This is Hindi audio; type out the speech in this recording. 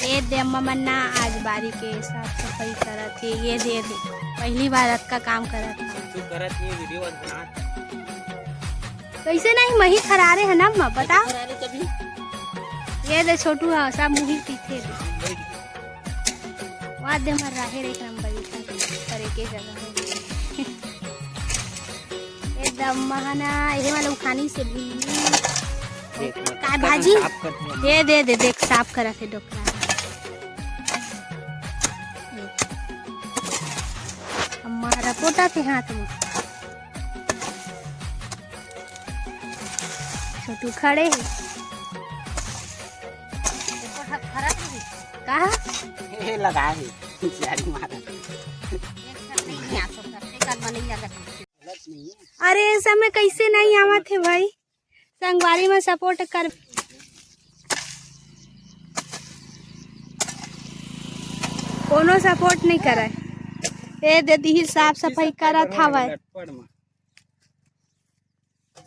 ये दे मम्मा आज बारी के साफ सफाई करत है। ये दे पहली बार रात का काम करत है। वीडियो बना कैसे नहीं मही खरारे है ना माँ बता। ये दे छोटू है सब मुही पीछे दे वहाँ दे मर रहे एक नंबर करे के जगह एकदम महाना ये वाला उखानी से भी का भाजी ये दे देख साफ करा थे डोकरा हमारा पोटा थे हाथ में छोटू खड़े है कहा ये लगा है यारी मारा अरे समय कैसे नहीं आवा थे भाई संगवारी में सपोर्ट कर कोनो सपोर्ट नहीं करे ये दीदी साफ सफाई करा था भाई।